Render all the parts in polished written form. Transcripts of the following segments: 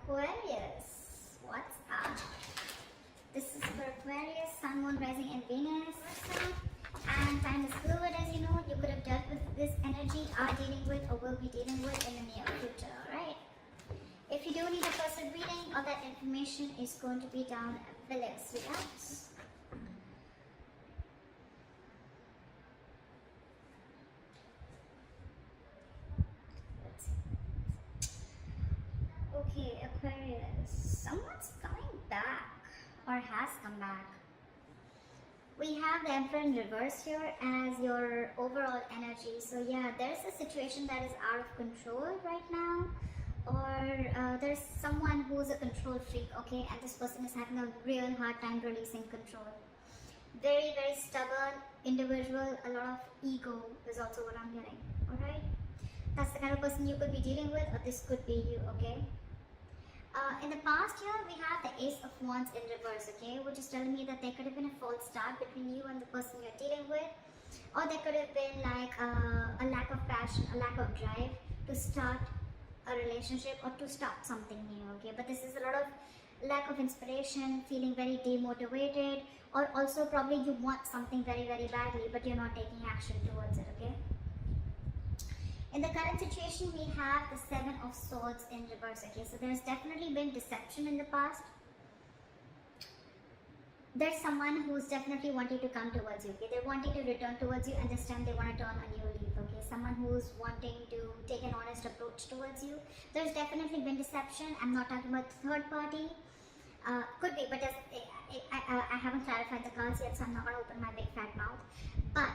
Aquarius, what's up? This is for Aquarius, Sun, Moon, Rising and Venus. And time is fluid, as you know. You could have dealt with this energy, are dealing with, or will be dealing with in the near future, alright? If you do need a person reading, all that information is going to be down below, sweethearts. Okay, Aquarius, someone's coming back or has come back. We have the Emperor in reverse here as your overall energy. So yeah, there's a situation that is out of control right now, or there's someone who's a control freak, okay, and this person is having a real hard time releasing control. Very, very stubborn individual, a lot of ego is also what I'm getting, alright? That's the kind of person you could be dealing with, or this could be you, okay? In the past year, we have the Ace of Wands in reverse, okay, which is telling me that there could have been a false start between you and the person you're dealing with, or there could have been like a lack of passion, a lack of drive to start a relationship or to start something new, okay? But this is a lot of lack of inspiration, feeling very demotivated, or also probably you want something very, very badly, but you're not taking action towards it, okay? In the current situation, we have the Seven of Swords in reverse, okay? So there's definitely been deception in the past. There's someone who's definitely wanting to come towards you, okay? They're wanting to return towards you, and this time they want to turn a new leaf, okay? Someone who's wanting to take an honest approach towards you. There's definitely been deception. I'm not talking about third party. Could be, but I haven't clarified the cards yet, so I'm not going to open my big fat mouth. But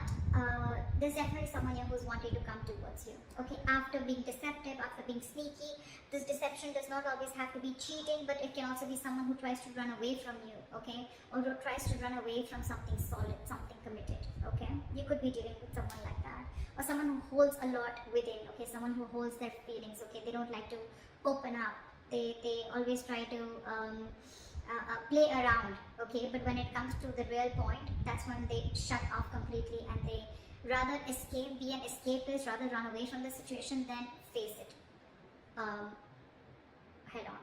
there's definitely someone here who's wanting to come towards you, okay? After being deceptive, after being sneaky, this deception does not always have to be cheating, but it can also be someone who tries to run away from you, okay? Or who tries to run away from something solid, something committed, okay? You could be dealing with someone like that. Or someone who holds a lot within, okay? Someone who holds their feelings, okay? They don't like to open up. They always try to play around, okay, but when it comes to the real point, that's when they shut off completely, and they rather escape, be an escapist, rather run away from the situation than face it head on.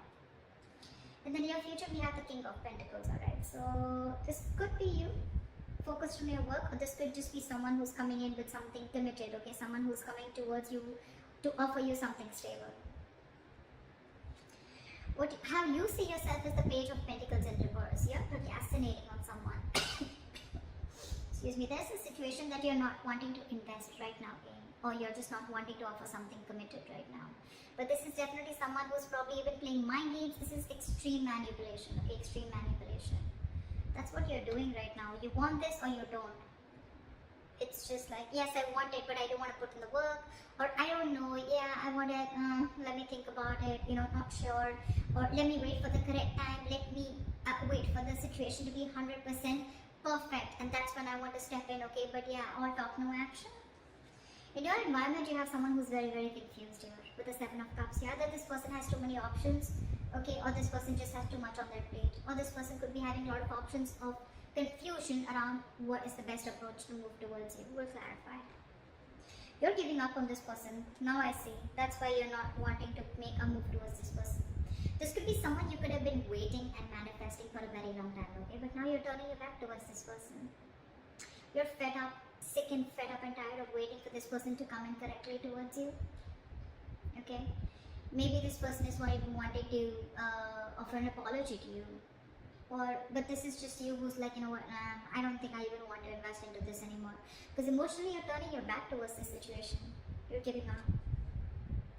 In the near future, we have the King of Pentacles, alright, so this could be you focused on your work, or this could just be someone who's coming in with something committed, okay, someone who's coming towards you to offer you something stable. How you see yourself is the Page of Pentacles in reverse. You're procrastinating on someone. Excuse me. There's a situation that you're not wanting to invest right now in, or you're just not wanting to offer something committed right now. But this is definitely someone who's probably even playing mind games. This is extreme manipulation, okay? Extreme manipulation. That's what you're doing right now. You want this or you don't. It's just like, yes, I want it, but I don't want to put in the work, or I don't know, yeah, I want it, let me think about it, you know, not sure, or let me wait for the correct time, let me wait for the situation to be 100% perfect, and that's when I want to step in, okay? But yeah, all talk, no action. In your environment, you have someone who's very, very confused here with the Seven of Cups. Yeah, that this person has too many options, okay, or this person just has too much on their plate, or this person could be having a lot of options of confusion around what is the best approach to move towards you. We'll clarify. You're giving up on this person. Now I see. That's why you're not wanting to make a move towards this person. This could be someone you could have been waiting and manifesting for a very long time, okay? But now you're turning your back towards this person. You're fed up, sick and fed up and tired of waiting for this person to come in correctly towards you, okay? Maybe this person is not even wanting to offer an apology to you. But this is just you who's like, you know what, I don't think I even want to invest into this anymore. Because emotionally you're turning your back towards this situation. You're giving up.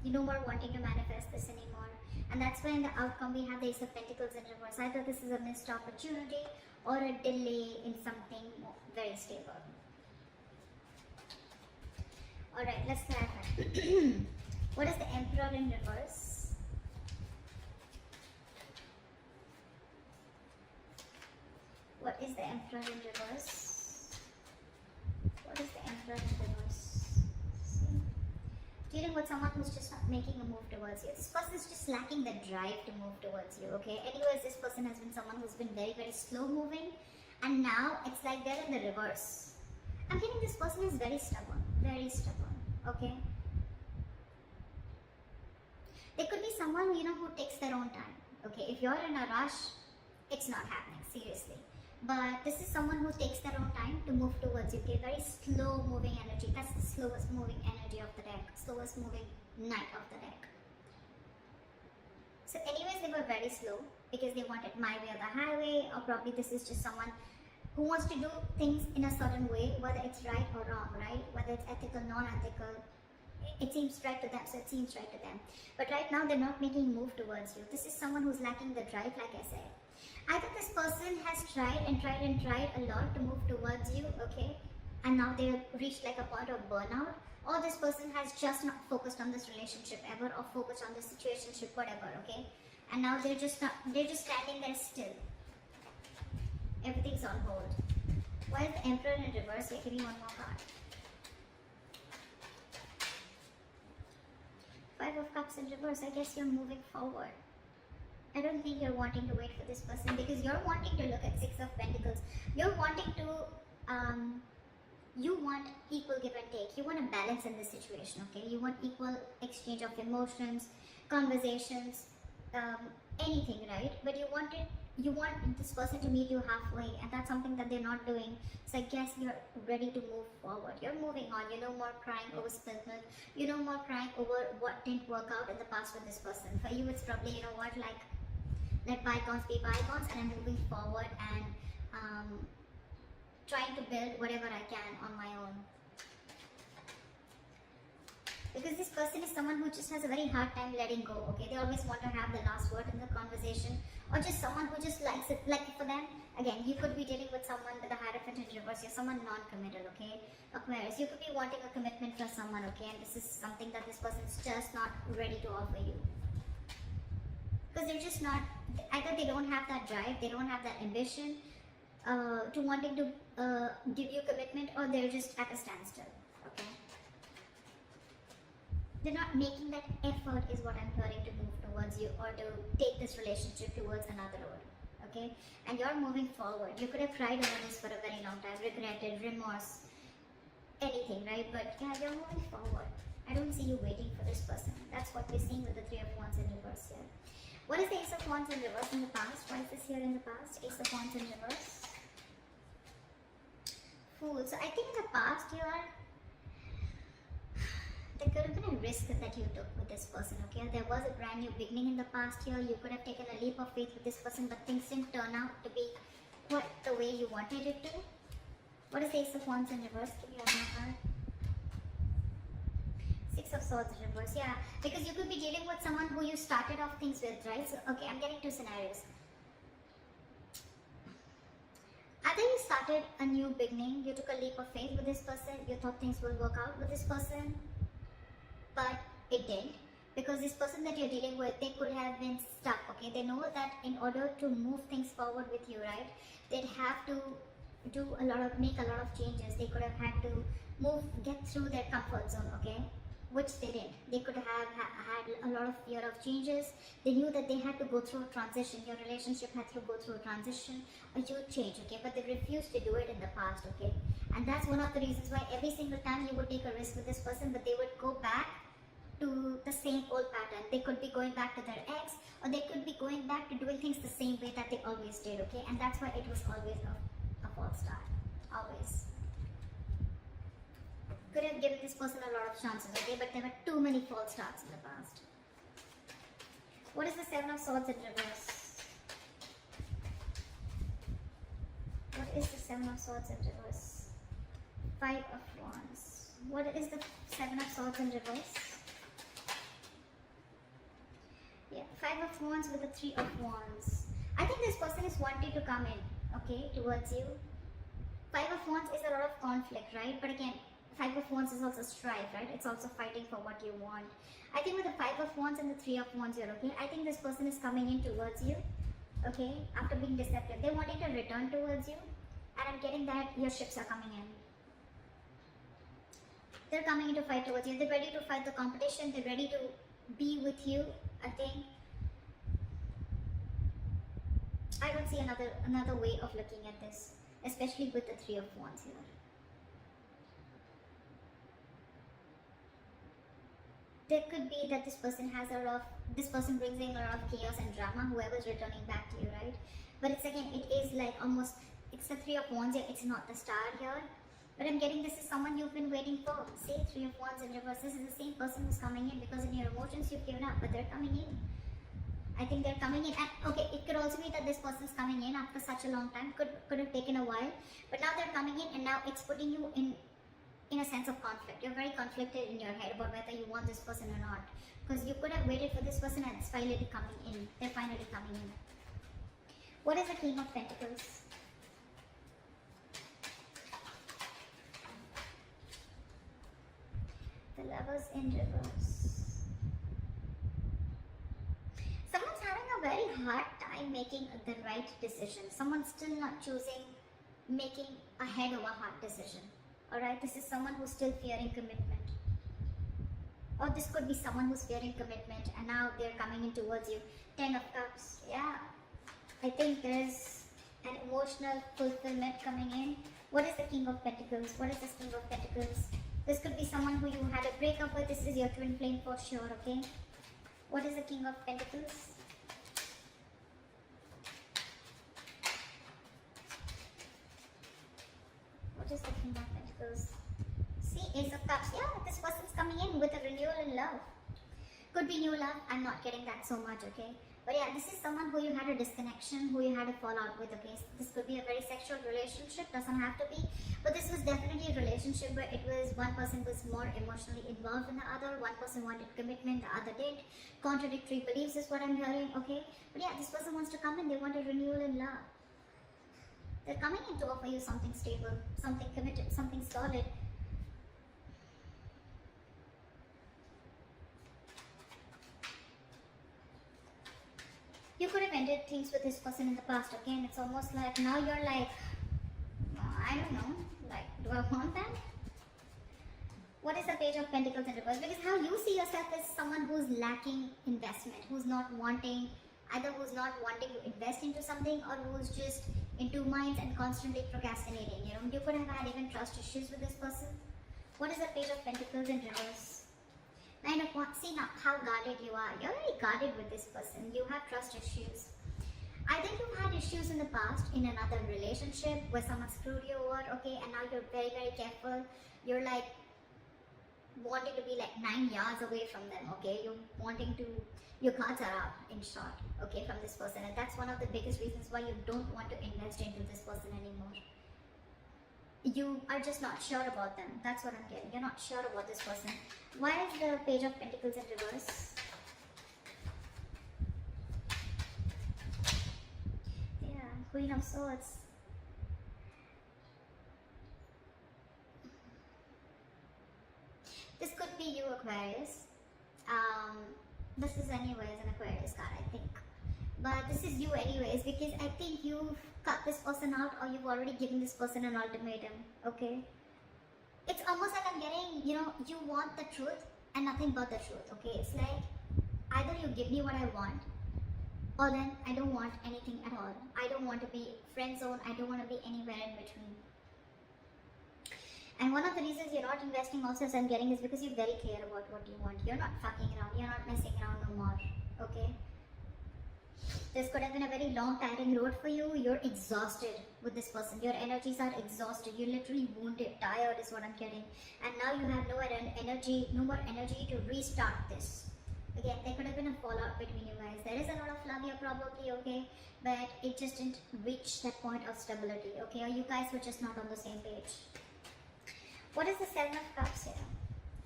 You're no more wanting to manifest this anymore. And that's why in the outcome we have the Ace of Pentacles in reverse. Either this is a missed opportunity or a delay in something very stable. Alright, let's clarify. What is the Emperor in reverse? What is the Emperor in reverse? What is the Emperor in reverse? See? Dealing with someone who's just not making a move towards you. This person is just lacking the drive to move towards you, okay? Anyways, this person has been someone who's been very, very slow moving, and now it's like they're in the reverse. I'm getting this person is very stubborn, okay? There could be someone, who takes their own time. Okay, if you're in a rush, it's not happening, seriously. But this is someone who takes their own time to move towards you. Okay, very slow moving energy. That's the slowest moving energy of the deck, slowest moving knight of the deck. So anyways, they were very slow because they wanted my way or the highway, or probably this is just someone who wants to do things in a certain way, whether it's right or wrong, right? Whether it's ethical, non-ethical, it seems right to them, so it seems right to them. But right now, they're not making a move towards you. This is someone who's lacking the drive, like I said. Either this person has tried and tried and tried a lot to move towards you, okay? And now they've reached like a point of burnout. Or this person has just not focused on this relationship ever, or focused on this situationship, whatever, okay? And now they're just standing there still. Everything's on hold. Why is the Emperor in reverse? Yeah, give me one more card. Five of Cups in reverse. I guess you're moving forward. I don't think you're wanting to wait for this person, because you're wanting to look at Six of Pentacles. You're wanting to, you want equal give and take. You want a balance in this situation, okay? You want equal exchange of emotions, conversations, anything, right? But you want this person to meet you halfway, and that's something that they're not doing. So I guess you're ready to move forward. You're moving on. You no more crying over spilled milk. You no more crying over what didn't work out in the past with this person. For you, it's probably, like, let bygones be bygones, and I'm moving forward and trying to build whatever I can on my own. Because this person is someone who just has a very hard time letting go, okay? They always want to have the last word in the conversation, or just someone who just likes it. Like for them, again, you could be dealing with someone with a Hierophant in reverse. You're someone non-committal, okay? Aquarius, you could be wanting a commitment for someone, okay? And this is something that this person is just not ready to offer you. Because they're just not, either they don't have that drive, they don't have that ambition to wanting to give you commitment, or they're just at a standstill, okay? They're not making that effort, is what I'm hearing, to move towards you or to take this relationship towards another road, okay? And you're moving forward. You could have cried over this for a very long time, regretted, remorse, anything, right? But yeah, you're moving forward. I don't see you waiting for this person. That's what we're seeing with the Three of Wands in reverse here. What is the Ace of Wands in reverse in the past? Why is this here in the past? Ace of Wands in reverse. Fool. So I think in the past there could have been a risk that you took with this person, okay? There was a brand new beginning in the past here. You could have taken a leap of faith with this person, but things didn't turn out to be quite the way you wanted it to. What is the Ace of Wands in reverse? Give me one more card. Six of Swords in reverse, yeah. Because you could be dealing with someone who you started off things with, right? So, okay, I'm getting two scenarios. Either you started a new beginning, you took a leap of faith with this person, you thought things will work out with this person, but it didn't. Because this person that you're dealing with, they could have been stuck, okay? They know that in order to move things forward with you, right, they'd have to make a lot of changes. They could have had to get through their comfort zone, okay? Which they didn't. They could have had a lot of fear of changes. They knew that they had to go through a transition. Your relationship had to go through a transition, a huge change, okay? But they refused to do it in the past, okay? And that's one of the reasons why every single time you would take a risk with this person, but they would go back to the same old pattern. They could be going back to their ex, or they could be going back to doing things the same way that they always did, okay? And that's why it was always a false start. Always. Could have given this person a lot of chances, okay? But there were too many false starts in the past. What is the Seven of Swords in reverse? What is the Seven of Swords in reverse? Five of Wands. What is the Seven of Swords in reverse? Yeah, Five of Wands with the Three of Wands. I think this person is wanting to come in, okay, towards you. Five of Wands is a lot of conflict, right? But again, Five of Wands is also strife, right? It's also fighting for what you want. I think with the Five of Wands and the Three of Wands here, okay? I think this person is coming in towards you, okay? After being deceptive. They're wanting to return towards you. And I'm getting that your ships are coming in. They're coming in to fight towards you. They're ready to fight the competition. They're ready to be with you, I think. I don't see another way of looking at this, especially with the Three of Wands here. there could be that this person has a lot of, this person brings in a lot of chaos and drama, whoever's returning back to you, right? But it's again, it is like almost, it's the Three of Wands here, it's not the Star here. But I'm getting this is someone you've been waiting for. See, Three of Wands in reverse. This is the same person who's coming in, because in your emotions you've given up, but they're coming in. I think they're coming in. And okay, it could also be that this person's coming in after such a long time. Could have taken a while, but now they're coming in, and now it's putting you in a sense of conflict. You're very conflicted in your head about whether you want this person or not, because you could have waited for this person and it's finally coming in. They're finally coming in. What is the King of Pentacles? The Lovers in reverse. Someone's having a very hard time making the right decision. Someone's still not choosing, making a head over heart decision. Alright, this is someone who's still fearing commitment. Or this could be someone who's fearing commitment and now they're coming in towards you. 10 of Cups. Yeah. I think there's an emotional fulfillment coming in. What is the King of Pentacles? What is this King of Pentacles? This could be someone who you had a breakup with. This is your twin flame for sure, okay? What is the King of Pentacles? What is the King of Pentacles? See, Ace of Cups. Yeah, this person's coming in with a renewal in love. Could be new love. I'm not getting that so much, okay? But yeah, this is someone who you had a disconnection, who you had a fallout with, okay? This could be a very sexual relationship, doesn't have to be. But this was definitely a relationship where it was one person was more emotionally involved than the other, one person wanted commitment, the other didn't. Contradictory beliefs is what I'm hearing, okay? But yeah, this person wants to come in, they want a renewal in love. They're coming in to offer you something stable, something committed, something solid. You could have ended things with this person in the past, okay? And it's almost like now you're like, I don't know, like, do I want that? What is the Page of Pentacles in reverse? Because how you see yourself is someone who's lacking investment, who's not wanting, either who's not wanting to invest into something or who's just in two minds and constantly procrastinating. You know, you could have had even trust issues with this person. What is the Page of Pentacles in reverse? Nine of Wands. See now how guarded you are. You're very guarded with this person. You have trust issues. I think you've had issues in the past in another relationship where someone screwed you over, okay, and now you're very, very careful. You're like wanting to be like 9 yards away from them, okay? You're wanting to, your cards are out in short, okay, from this person, and that's one of the biggest reasons why you don't want to invest into this person anymore. You are just not sure about them. That's what I'm getting. You're not sure about this person. Why is the Page of Pentacles in reverse? Yeah, Queen of Swords. This could be you, Aquarius. This is anyways an Aquarius card, I think. But this is you anyways, because I think you've cut this person out or you've already given this person an ultimatum, okay? It's almost like I'm getting, you know, you want the truth and nothing but the truth, okay? It's like, either you give me what I want, or then I don't want anything at all. I don't want to be friend zone, I don't want to be anywhere in between. And one of the reasons you're not investing also, as I'm getting, is because you're very clear about what you want. You're not fucking around, you're not messing around no more, okay? This could have been a very long, tiring road for you. You're exhausted with this person. Your energies are exhausted. You're literally wounded, tired is what I'm getting. And now you have no more energy to restart this. Again, there could have been a fallout between you guys. There is a lot of love here probably, okay? But it just didn't reach that point of stability, okay? Or you guys were just not on the same page. What is the Seven of Cups here?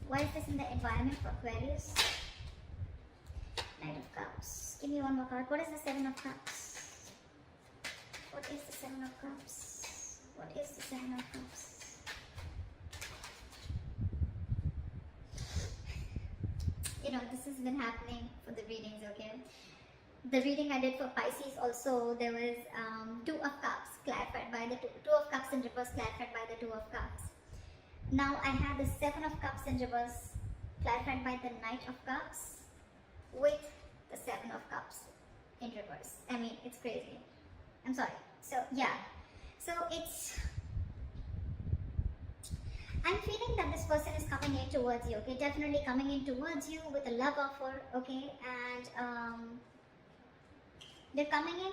Why is this in the environment for Aquarius? Knight of Cups. Give me one more card. What is the Seven of Cups? What is the Seven of Cups? What is the Seven of Cups? You know, this has been happening for the readings, okay? The reading I did for Pisces also, there was Two of Cups clarified by the Two of Cups in reverse clarified by the Two of Cups. Now I have the Seven of Cups in reverse clarified by the Knight of Cups with the Seven of Cups in reverse. I mean, it's crazy. I'm sorry. So yeah, so it's I'm feeling that this person is coming in towards you, okay? Definitely coming in towards you with a love offer, okay? And they're coming in.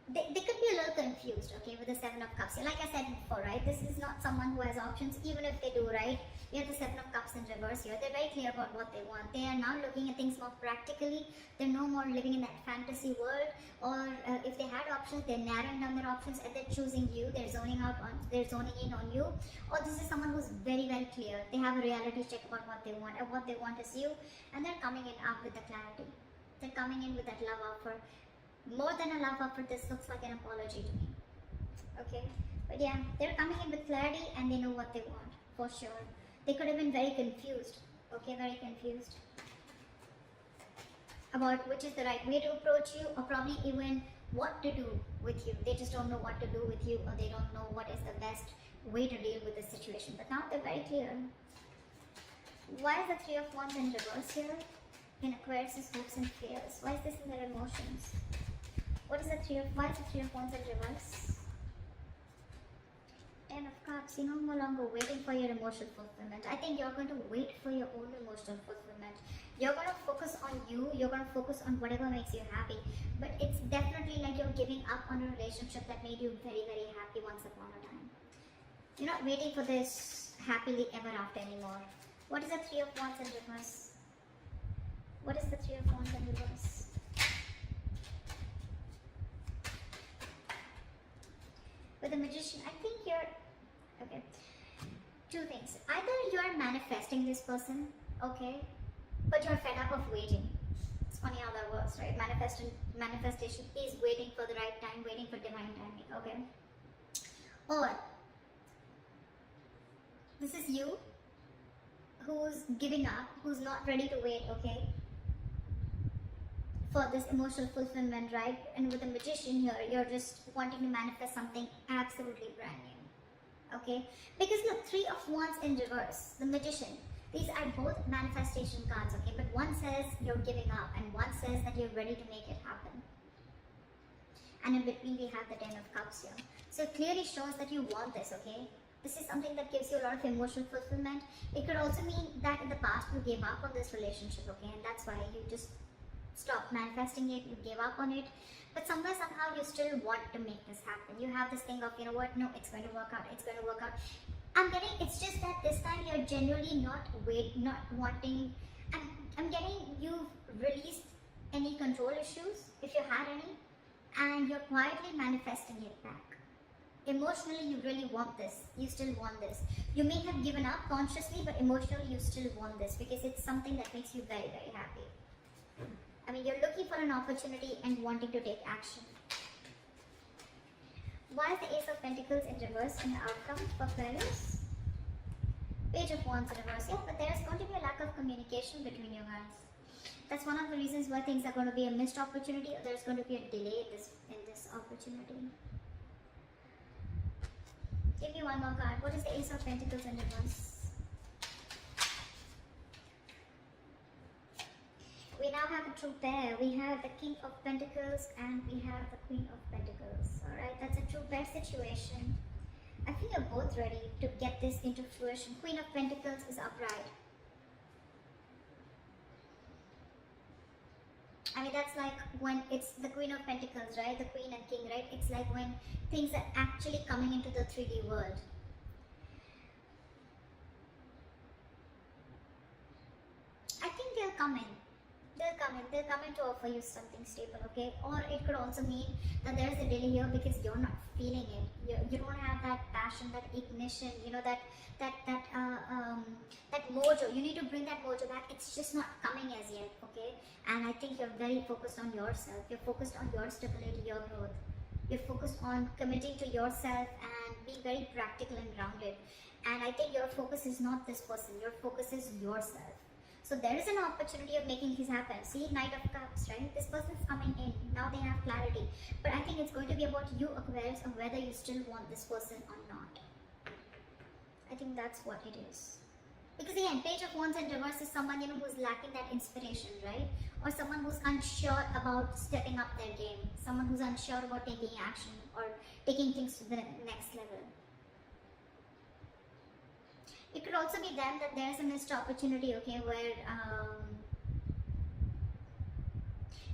They could be a little confused, okay, with the Seven of Cups. Like I said before, right? This is not someone who has options, even if they do, right? We have the Seven of Cups in reverse here. They're very clear about what they want. They are now looking at things more practically. They're no more living in that fantasy world. Or if they had options, they're narrowing down their options and they're choosing you. They're zoning in on you. Or this is someone who's very, very clear. They have a reality check about what they want, and what they want is you. And they're coming in up with the clarity. They're coming in with that love offer. More than a love offer, this looks like an apology to me. Okay, but yeah, they're coming in with clarity and they know what they want, for sure. They could have been very confused, okay, very confused about which is the right way to approach you, or probably even what to do with you. They just don't know what to do with you, or they don't know what is the best way to deal with this situation. But now they're very clear. Why is the Three of Wands in reverse here? In Aquarius' hopes and fears. Why is this in their emotions? What is the why is the Three of Wands in reverse? Ten of Cups. You're no longer waiting for your emotional fulfillment. I think you're going to wait for your own emotional fulfillment. You're going to focus on you. You're going to focus on whatever makes you happy. But it's definitely like you're giving up on a relationship that made you very, very happy once upon a time. You're not waiting for this happily ever after anymore. What is the Three of Wands in reverse? What is the Three of Wands in reverse? With the Magician, I think you're, okay, two things. Either you're manifesting this person, okay, but you're fed up of waiting. It's funny how that works, right? Manifestation is waiting for the right time, waiting for divine timing, okay? Or this is you who's giving up, who's not ready to wait, okay, for this emotional fulfillment, right? And with the Magician here, you're just wanting to manifest something absolutely brand new, okay? Because look, Three of Wands in reverse, the Magician, these are both manifestation cards, okay? But one says you're giving up and one says that you're ready to make it happen. And in between we have the Ten of Cups here. So it clearly shows that you want this, okay? This is something that gives you a lot of emotional fulfillment. It could also mean that in the past you gave up on this relationship, okay? And that's why you just stopped manifesting it, you gave up on it, but somewhere, somehow you still want to make this happen. You have this thing of, you know what, no, it's going to work out, it's going to work out. I'm getting, it's just that this time you're genuinely not wanting, I'm getting you've released any control issues, if you had any, and you're quietly manifesting it back. Emotionally, you really want this, you still want this. You may have given up consciously, but emotionally you still want this, because it's something that makes you very, very happy. I mean, you're looking for an opportunity and wanting to take action. Why is the Ace of Pentacles in reverse in the outcome for Aquarius? Page of Wands in reverse. Yeah, but there's going to be a lack of communication between you guys. That's one of the reasons why things are going to be a missed opportunity, or there's going to be a delay in this opportunity. Give me one more card. What is the Ace of Pentacles in reverse? We now have a true pair. We have the King of Pentacles and we have the Queen of Pentacles. Alright, that's a true pair situation. I feel you're both ready to get this into fruition. Queen of Pentacles is upright. I mean, that's like when it's the Queen of Pentacles, right? The Queen and King, right? It's like when things are actually coming into the 3D world. I think they'll come in. They'll come in to offer you something stable, okay? Or it could also mean that there's a delay here because you're not feeling it. You don't have that passion, that ignition, you know, that mojo. You need to bring that mojo back. It's just not coming as yet, okay? And I think you're very focused on yourself. You're focused on your stability, your growth. You're focused on committing to yourself and being very practical and grounded. And I think your focus is not this person. Your focus is yourself. So there is an opportunity of making this happen. See, Knight of Cups, right? This person is coming in. Now they have clarity. But I think it's going to be about you, Aquarius, of whether you still want this person or not. I think that's what it is. Because again, Page of Wands in reverse is someone, you know, who's lacking that inspiration, right? Or someone who's unsure about stepping up their game. Someone who's unsure about taking action or taking things to the next level. It could also be them that there's a missed opportunity, okay, where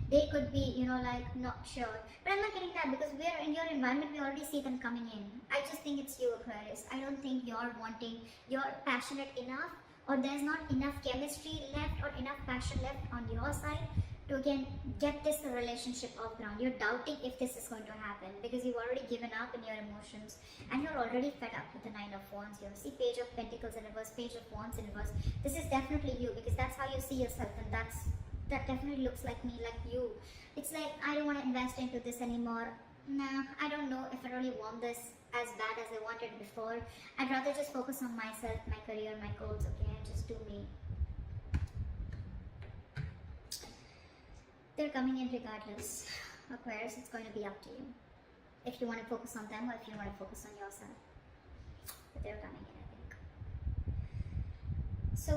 they could be, you know, like not sure. But I'm not getting that because we're in your environment, we already see them coming in. I just think it's you, Aquarius. I don't think you're passionate enough, or there's not enough chemistry left or enough passion left on your side to again get this relationship off ground. You're doubting if this is going to happen because you've already given up in your emotions and you're already fed up with the 9 of Wands here. See, Page of Pentacles in reverse, Page of Wands in reverse. This is definitely you because that's how you see yourself, and that definitely looks like me, like you. It's like, I don't want to invest into this anymore. Nah, I don't know if I really want this as bad as I wanted before. I'd rather just focus on myself, my career, my goals, okay, and just do me. They're coming in regardless. Aquarius, it's going to be up to you. If you want to focus on them or if you want to focus on yourself. But they're coming in, I think. So,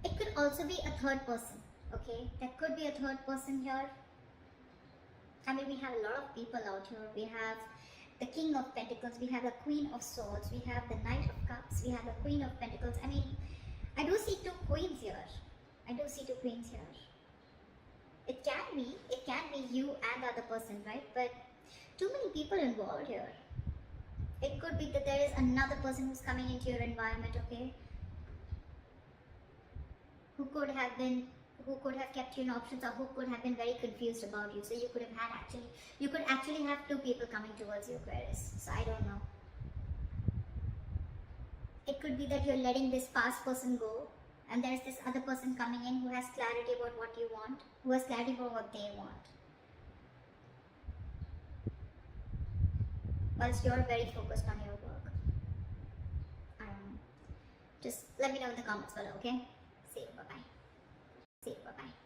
it could also be a third person, okay? There could be a third person here. I mean, we have a lot of people out here. We have the King of Pentacles, we have the Queen of Swords, we have the Knight of Cups, we have the Queen of Pentacles. I mean, I do see 2 queens here. I do see 2 queens here. It can be you and the other person, right? But too many people involved here. It could be that there is another person who's coming into your environment, okay? Who could have kept you in options, or who could have been very confused about you. So you could actually have 2 people coming towards you, Aquarius. So I don't know. It could be that you're letting this past person go, and there's this other person coming in who has clarity about what you want, who has clarity about what they want. Whilst you're very focused on your work. I don't know. Just let me know in the comments below, okay? See you, bye-bye. See you, bye-bye.